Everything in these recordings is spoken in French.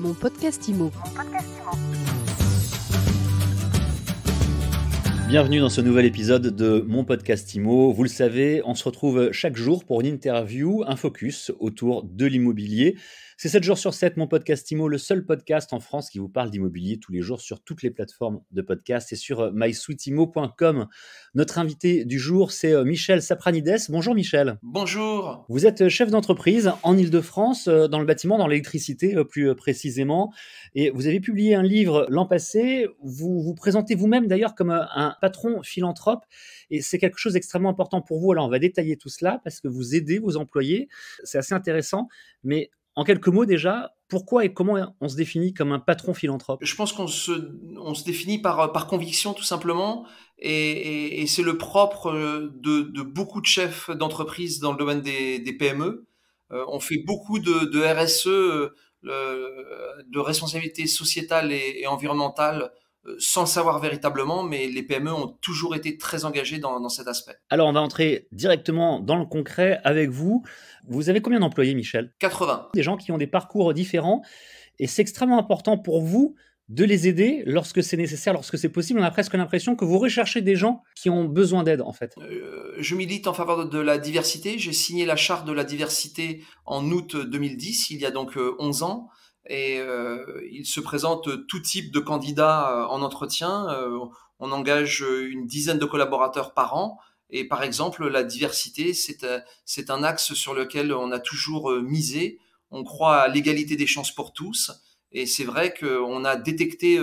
Mon podcast IMO. Bienvenue dans ce nouvel épisode de Mon podcast IMO. Vous le savez, on se retrouve chaque jour pour une interview, un focus autour de l'immobilier. C'est 7 jours sur 7, Mon podcast IMO, le seul podcast en France qui vous parle d'immobilier tous les jours sur toutes les plateformes de podcast et sur mysweetimo.com. Notre invité du jour, c'est Michel Sapranides. Bonjour Michel. Bonjour. Vous êtes chef d'entreprise en Île-de-France, dans le bâtiment, dans l'électricité plus précisément. Et vous avez publié un livre l'an passé. Vous vous présentez vous-même d'ailleurs comme un patron philanthrope. Et c'est quelque chose d'extrêmement important pour vous. Alors on va détailler tout cela parce que vous aidez vos employés. C'est assez intéressant. Mais en quelques mots déjà, pourquoi et comment on se définit comme un patron philanthrope ? Je pense qu'on se définit par conviction tout simplement, et c'est le propre de beaucoup de chefs d'entreprise dans le domaine des PME. On fait beaucoup de RSE, de responsabilité sociétale et environnementale, sans le savoir véritablement, mais les PME ont toujours été très engagées dans cet aspect. Alors on va entrer directement dans le concret avec vous. Vous avez combien d'employés, Michel ? 80. Des gens qui ont des parcours différents et c'est extrêmement important pour vous de les aider lorsque c'est nécessaire, lorsque c'est possible. On a presque l'impression que vous recherchez des gens qui ont besoin d'aide en fait. Je milite en faveur de la diversité. J'ai signé la charte de la diversité en août 2010, il y a donc 11 ans. Et il se présente tout type de candidats en entretien. On engage une dizaine de collaborateurs par an. Et par exemple, la diversité, c'est un axe sur lequel on a toujours misé. On croit à l'égalité des chances pour tous. Et c'est vrai qu'on a détecté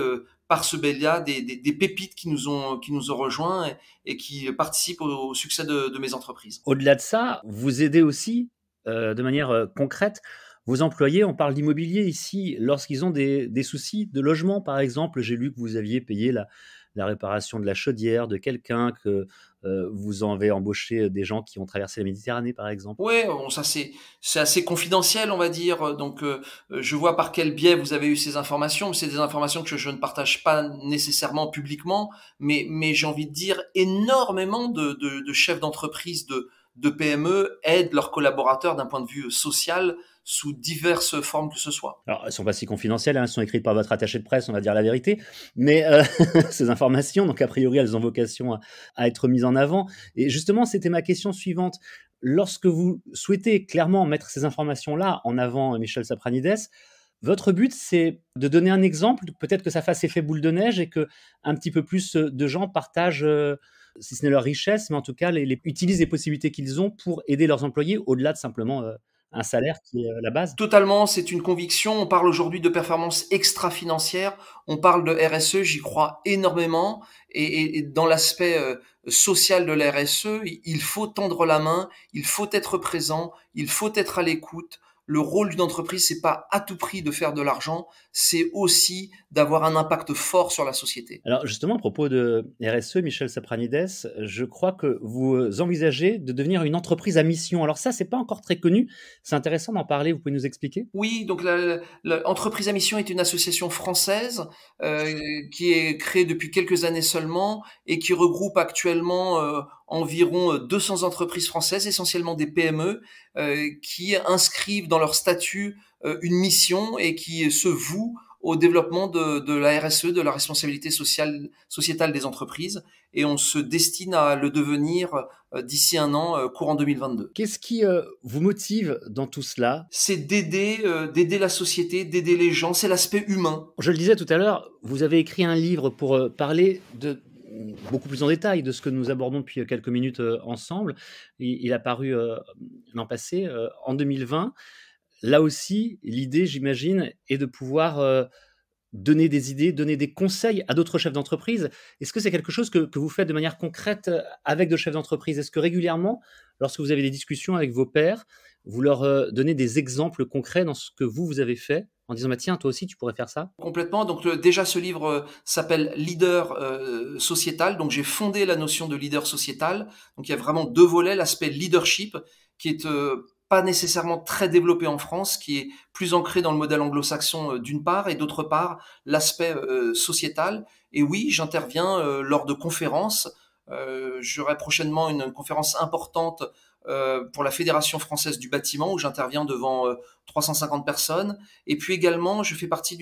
par ce biais-là des pépites qui nous ont rejoints et qui participent au succès de mes entreprises. Au-delà de ça, vous aidez aussi de manière concrète vos employés. On parle d'immobilier ici lorsqu'ils ont des soucis de logement, par exemple. J'ai lu que vous aviez payé la réparation de la chaudière de quelqu'un, que vous avez embauché des gens qui ont traversé la Méditerranée, par exemple. Ouais, bon, ça c'est assez confidentiel, on va dire. Donc, je vois par quel biais vous avez eu ces informations. C'est des informations que je ne partage pas nécessairement publiquement, mais j'ai envie de dire énormément de chefs d'entreprise, de PME aident leurs collaborateurs d'un point de vue social sous diverses formes que ce soit. Alors, elles ne sont pas si confidentielles, elles sont écrites par votre attaché de presse, on va dire la vérité, mais ces informations, donc a priori, elles ont vocation à être mises en avant. Et justement, c'était ma question suivante. Lorsque vous souhaitez clairement mettre ces informations-là en avant, Michel Sapranides, votre but, c'est de donner un exemple, peut-être que ça fasse effet boule de neige et que un petit peu plus de gens partagent, si ce n'est leur richesse, mais en tout cas, utilisent les possibilités qu'ils ont pour aider leurs employés au-delà de simplement un salaire qui est la base. Totalement, c'est une conviction. On parle aujourd'hui de performance extra-financière, on parle de RSE, j'y crois énormément. Et dans l'aspect social de la RSE, il faut tendre la main, il faut être présent, il faut être à l'écoute. Le rôle d'une entreprise, c'est pas à tout prix de faire de l'argent, c'est aussi d'avoir un impact fort sur la société. Alors justement, à propos de RSE, Michel Sapranides, je crois que vous envisagez de devenir une entreprise à mission. Alors ça, c'est pas encore très connu. C'est intéressant d'en parler. Vous pouvez nous expliquer ? Oui, donc l'entreprise à mission est une association française qui est créée depuis quelques années seulement et qui regroupe actuellement environ 200 entreprises françaises, essentiellement des PME, qui inscrivent dans leur statut une mission et qui se vouent au développement de la RSE, de la responsabilité sociétale des entreprises, et on se destine à le devenir d'ici un an, courant 2022. Qu'est-ce qui vous motive dans tout cela ? C'est d'aider la société, d'aider les gens, c'est l'aspect humain. Je le disais tout à l'heure, vous avez écrit un livre pour parler beaucoup plus en détail de ce que nous abordons depuis quelques minutes ensemble. Il a paru l'an passé, en 2020. Là aussi, l'idée, j'imagine, est de pouvoir donner des idées, donner des conseils à d'autres chefs d'entreprise. Est-ce que c'est quelque chose que vous faites de manière concrète avec d'autres chefs d'entreprise ? Est-ce que régulièrement, lorsque vous avez des discussions avec vos pairs, vous leur donnez des exemples concrets dans ce que vous avez fait, en disant tiens, toi aussi, tu pourrais faire ça ? Complètement. Donc déjà, ce livre s'appelle Leader sociétal. Donc j'ai fondé la notion de leader sociétal. Donc il y a vraiment deux volets. L'aspect leadership qui est pas nécessairement très développé en France, qui est plus ancré dans le modèle anglo-saxon d'une part, et d'autre part l'aspect sociétal. Et oui, j'interviens lors de conférences. J'aurai prochainement une conférence importante pour la Fédération française du bâtiment, où j'interviens devant 350 personnes. Et puis également, je fais partie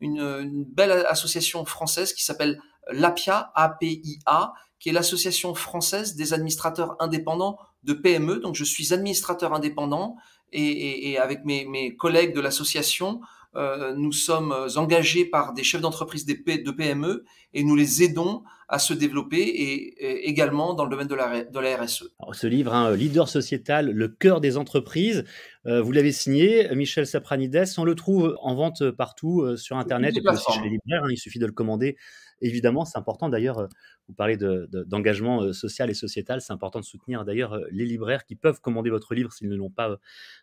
une belle association française qui s'appelle l'APIA, APIA, qui est l'association française des administrateurs indépendants de PME. Donc je suis administrateur indépendant et avec mes collègues de l'association, nous sommes engagés par des chefs d'entreprise de PME et nous les aidons à se développer et également dans le domaine de la RSE. Alors, ce livre, Leader sociétal, le cœur des entreprises, vous l'avez signé, Michel Sapranides. On le trouve en vente partout sur Internet et puis aussi chez les libraires. Il suffit de le commander. Évidemment, c'est important d'ailleurs, vous parlez d'engagement social et sociétal, c'est important de soutenir d'ailleurs les libraires qui peuvent commander votre livre s'ils ne l'ont pas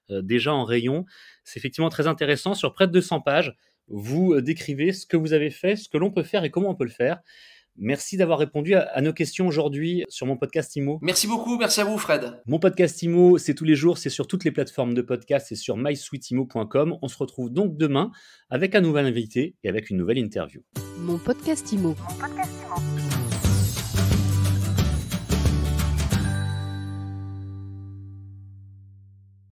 déjà en rayon. C'est effectivement très intéressant. Sur près de 200 pages, vous décrivez ce que vous avez fait, ce que l'on peut faire et comment on peut le faire. Merci d'avoir répondu à nos questions aujourd'hui sur mon podcast IMO. Merci beaucoup, merci à vous Fred. Mon podcast IMO, c'est tous les jours, c'est sur toutes les plateformes de podcast et sur mysweetimo.com. On se retrouve donc demain avec un nouvel invité et avec une nouvelle interview. Mon podcast IMO. Mon podcast IMO.